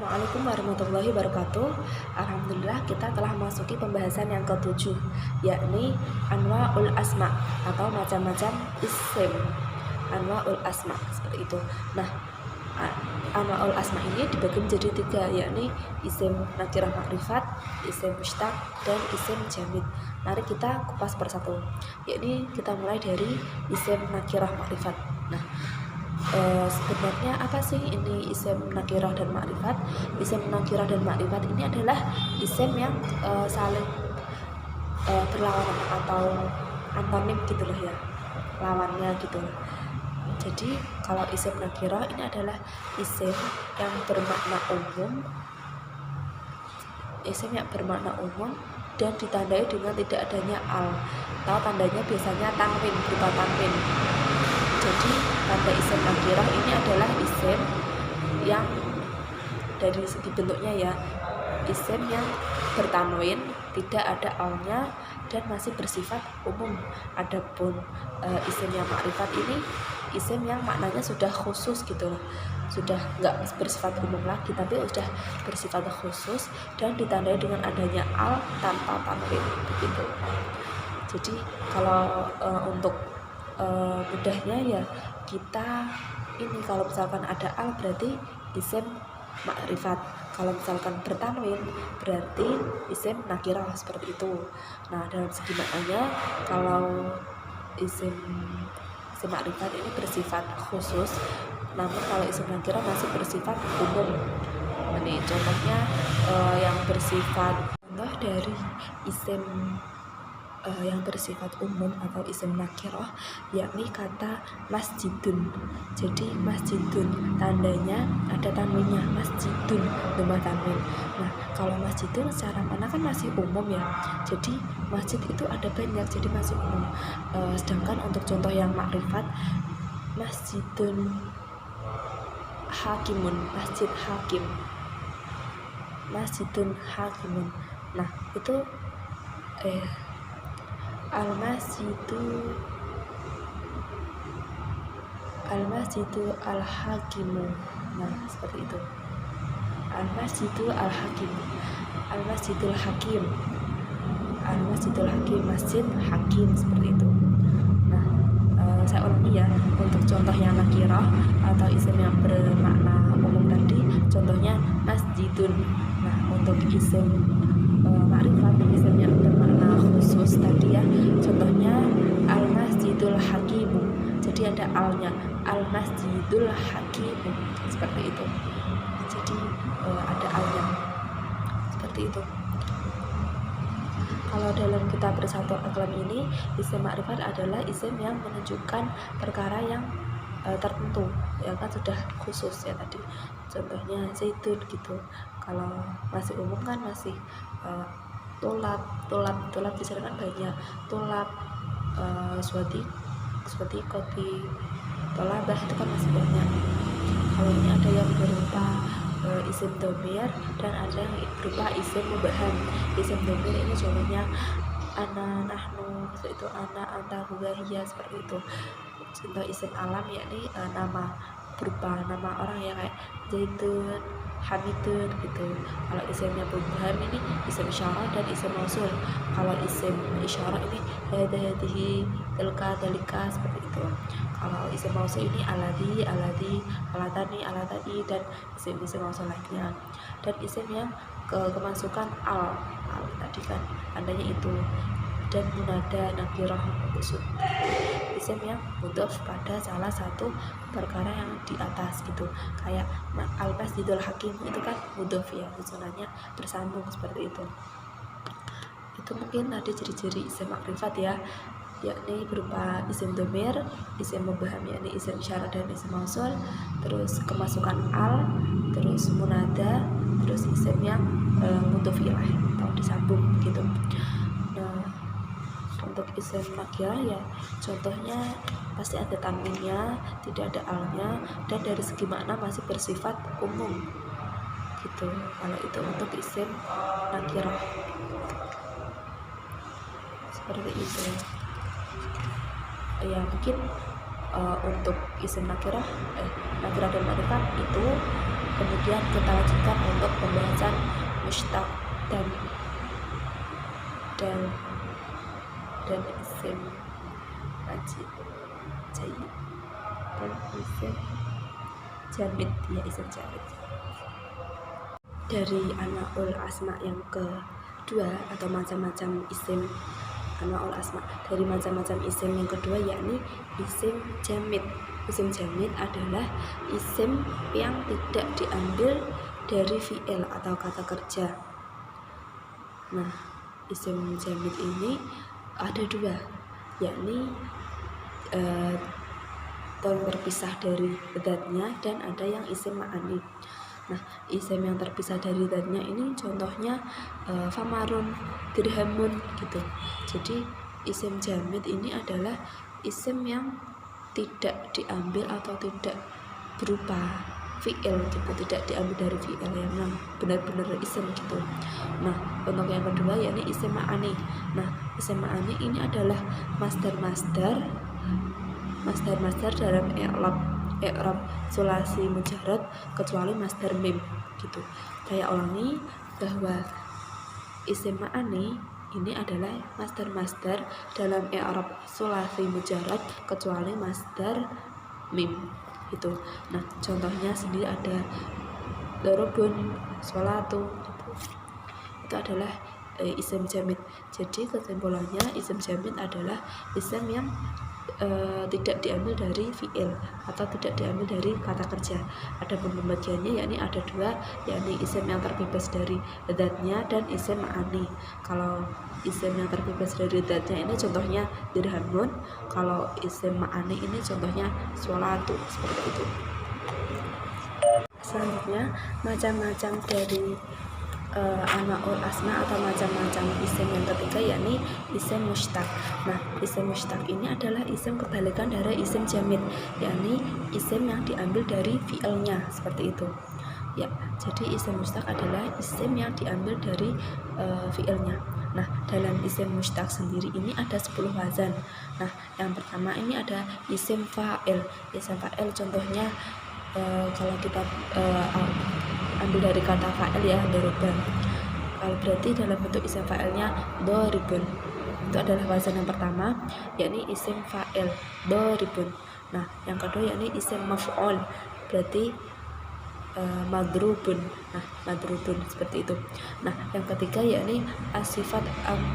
Assalamualaikum warahmatullahi wabarakatuh. Alhamdulillah kita telah memasuki pembahasan yang ke-7, yakni anwa'ul asma atau macam-macam isim. Anwa'ul asma seperti itu. Nah, anwa'ul asma ini dibagi menjadi 3, yakni isim nakirah makrifat, isim mustaq, dan isim jamid. Mari kita kupas persatu. Yakni kita mulai dari isim nakirah makrifat. Nah, sebenarnya apa sih ini isim nakirah dan makrifat? Isim nakirah dan makrifat ini adalah isim yang saling berlawanan atau antonim gitu loh ya, lawannya gitu loh. Jadi kalau isim nakirah ini adalah isim yang bermakna umum, dan ditandai dengan tidak adanya al, atau tandanya biasanya tanwin, berupa tanwin. Jadi tanda isim nakirah ini adalah isim yang dari segi bentuknya ya, isim yang bertanwin, tidak ada alnya, dan masih bersifat umum. Adapun isim yang makrifat ini isim yang maknanya sudah khusus gitu loh, sudah nggak bersifat umum lagi tapi sudah bersifat khusus dan ditandai dengan adanya al tanpa tanwin begitu. Jadi kalau untuk mudahnya ya, kita ini kalau misalkan ada al berarti isim makrifat, kalau misalkan bertanwin berarti isim nakirah, seperti itu. Nah, dalam segi maknanya kalau isim makrifat ini bersifat khusus, namun kalau isim nakirah masih bersifat umum. Ini contohnya yang bersifat contoh dari isim yang bersifat umum atau isim nakirah, yakni kata masjidun. Jadi masjidun tandanya ada tanwinnya, masjidun rumah tanwin. Nah, kalau masjidun secara mana kan masih umum ya, jadi masjid itu ada banyak, jadi masih umum. Sedangkan untuk contoh yang makrifat, masjidun hakimun, masjid hakim, masjidun hakimun. Nah, itu al-masjidu al-hakimu. Nah, seperti itu. Al-masjidu al-hakim, al-masjidul hakim, al-masjidul hakim, masjid hakim, seperti itu. Nah, saya ulangi ya, untuk contoh yang nakirah atau isim yang bermakna umum tadi, contohnya masjidun. Nah, untuk isim makrifat, isim yang bermakna khusus tadi ya, contohnya al-masjidul hakimu. Jadi ada alnya, al-masjidul hakimu, seperti itu. Jadi ada alnya, seperti itu. Kalau dalam kitab Risatul Aqlam ini, isim makrifat adalah isim yang menunjukkan perkara yang tertentu, ya kan, sudah khusus ya tadi. Contohnya zaitun gitu. Kalau masih umum kan masih tulab bisa kan banyak, tulab, suati koti, tolabah itu kan masih banyak. Kalau ini ada yang berupa isim domir dan ada yang berupa isim mubham. Isim domir ini contohnya ana, nahnu, itu ana, anta, huwa, hiya, seperti itu. Contoh isim alam yakni nama, berupa nama orang ya, kayak zaitun, hamidun gitu. Kalau isimnya mubham ini isim isyarah dan isim mausul. Kalau isim isyarah ini hadhihi, tilka, dalika, seperti itu. Kalau isim mausul ini alladhi, alatani, dan isim mausul lainnya. Dan isim yang kemasukan al tadi kan tandanya itu, dan munada nakirah maksud, isim yang mudhof pada salah satu perkara yang di atas gitu. Kayak al-masjidul hakim itu kan mudhof ya, susunannya bersambung, seperti itu. Itu mungkin tadi ciri-ciri isim makrifat ya, yakni berupa isim domir, isim mubham yakni isim isyarah dan isim mausul, terus kemasukan al, terus munada, terus isim yang mudhof ilaih atau disambung gitu. Nah, untuk isim nakirah ya contohnya pasti ada tanwinnya, tidak ada alnya, dan dari segi makna masih bersifat umum gitu. Kalau itu untuk isim nakirah seperti itu ya. Mungkin untuk isim nakirah dan makrifat itu Kemudian kita lanjutkan untuk pembahasan mushtaq dan isim wajib jayyid dan isim jamid, ya isim jamid. Dari anwaul asma yang kedua atau macam-macam isim anwaul asma, dari macam-macam isim yang kedua yakni isim jamid. Isim jamid adalah isim yang tidak diambil dari fi'il atau kata kerja. Nah, isim jamid ini ada dua, yakni terpisah dari zatnya dan ada yang isim ma'ani. Nah, isim yang terpisah dari zatnya ini contohnya famarun, dirhamun gitu. Jadi isim jamid ini adalah isim yang tidak diambil atau tidak berupa fi'il gitu, tidak diambil dari fi'il, yang benar-benar isim gitu. Nah, untuk yang kedua yakni isim ma'ani. Nah, isim ma'ani ini adalah masdar dalam i'rab sulasi mujarrad kecuali masdar mim gitu. Saya ulangi bahwa isim ma'ani ini adalah masdar dalam i'rab sulasi mujarrad kecuali masdar mim gitu. Nah, contohnya sendiri ada dorobun, sholatu gitu. Itu adalah isim jamid. Jadi kesimpulannya isim jamid adalah isim yang tidak diambil dari fi'il atau tidak diambil dari kata kerja. Adapun pembagiannya yakni ada dua, yakni isim yang terbebas dari zatnya dan isim ma'ani. Kalau isim yang terbebas dari zatnya ini contohnya dirhamun, kalau isim ma'ani ini contohnya sholatu, seperti itu. Selanjutnya macam-macam dari anwaul asma atau macam-macam isim yang ketiga yakni isim mushtaq. Nah, isim mushtaq ini adalah isim kebalikan dari isim jamid, yakni isim yang diambil dari fi'ilnya, seperti itu. Ya, jadi isim mushtaq adalah isim yang diambil dari fi'ilnya. Nah, dalam isim mushtaq sendiri ini ada 10 wazan. Nah, yang pertama ini ada isim fa'il. Isim fa'il contohnya kalau kita ambil dari kata fa'il ya, doroban. Berarti dalam bentuk isim fa'ilnya doribun. Itu adalah wazan yang pertama, yakni isim fa'il doribun. Nah, yang kedua yakni isim maf'ul, berarti madrubun. Nah, madrubun seperti itu. Nah, yang ketiga yakni asifat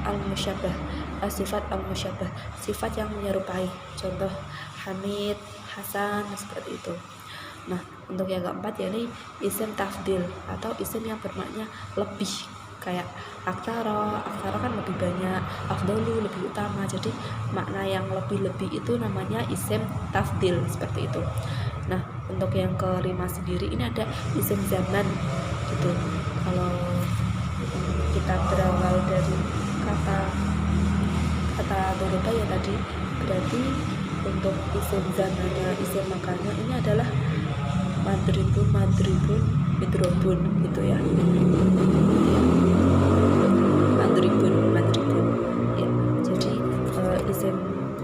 al-musyabbah. Asifat al-musyabbah, sifat yang menyerupai. Contoh hamid, hasan, seperti itu. Nah, untuk yang keempat yakni isim tafdil atau isim yang bermakna lebih, kayak aktara kan lebih banyak, afdalu lebih utama. Jadi makna yang lebih-lebih itu namanya isim tafdil, seperti itu. Nah, untuk yang kelima sendiri ini ada isim zaman gitu. Kalau kita berawal dari kata doroba ya tadi, berarti untuk isim zamannya, isim makannya ini adalah madribun, midrobun gitu ya. Madribun ya. Jadi isim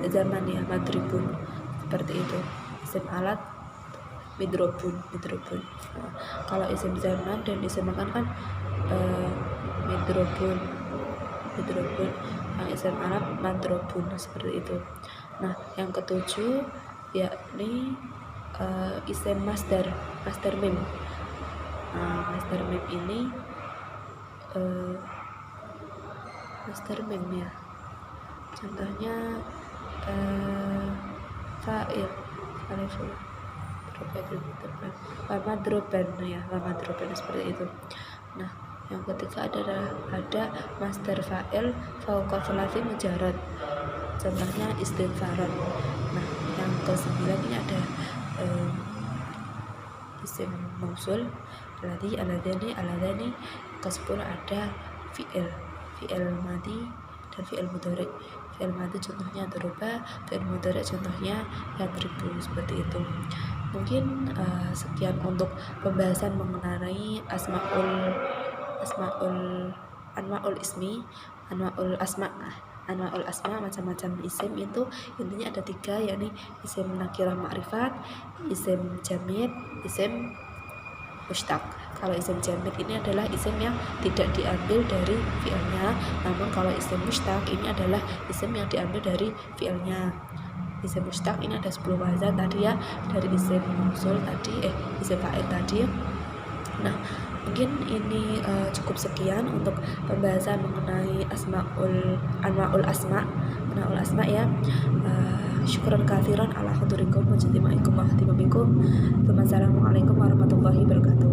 zaman ya madribun, seperti itu. Isim alat midrobun. Kalau isim zaman dan isim makan kan midrobun, yang isim alat madrobun, seperti itu. Nah, yang ketujuh yakni isim masdar mim. Masdar mim ini masdar mim ya, contohnya fa'il, wamadroban seperti itu. Nah, yang ketiga ada masdar fa'il fauqa tsalasi mujarrad, contohnya istighfaran. Nah, yang ke-9 ini ada isim mausul, aladani. Ke-10 ada fi'il madi dan fi'il mudhari. Fi'il madi contohnya doroba, fi'il mudhari contohnya yadribu, seperti itu. Mungkin sekian untuk pembahasan mengenai anwaul asma, macam-macam isim. Itu intinya ada 3, yakni isim nakirah ma'rifat, isim jamid, isim mustaq. Kalau isim jamid ini adalah isim yang tidak diambil dari fi'ilnya, namun kalau isim mustaq ini adalah isim yang diambil dari fi'ilnya. Isim mustaq ini ada 10 wazan tadi ya, dari isim mausul tadi, isim fa'il tadi. Nah, mungkin ini cukup sekian untuk pembahasan mengenai anwaul asma ya. Syukran katsiran ala hudurikum wa ijtimaikum wa ihtimamikum. Assalamualaikum warahmatullahi wabarakatuh.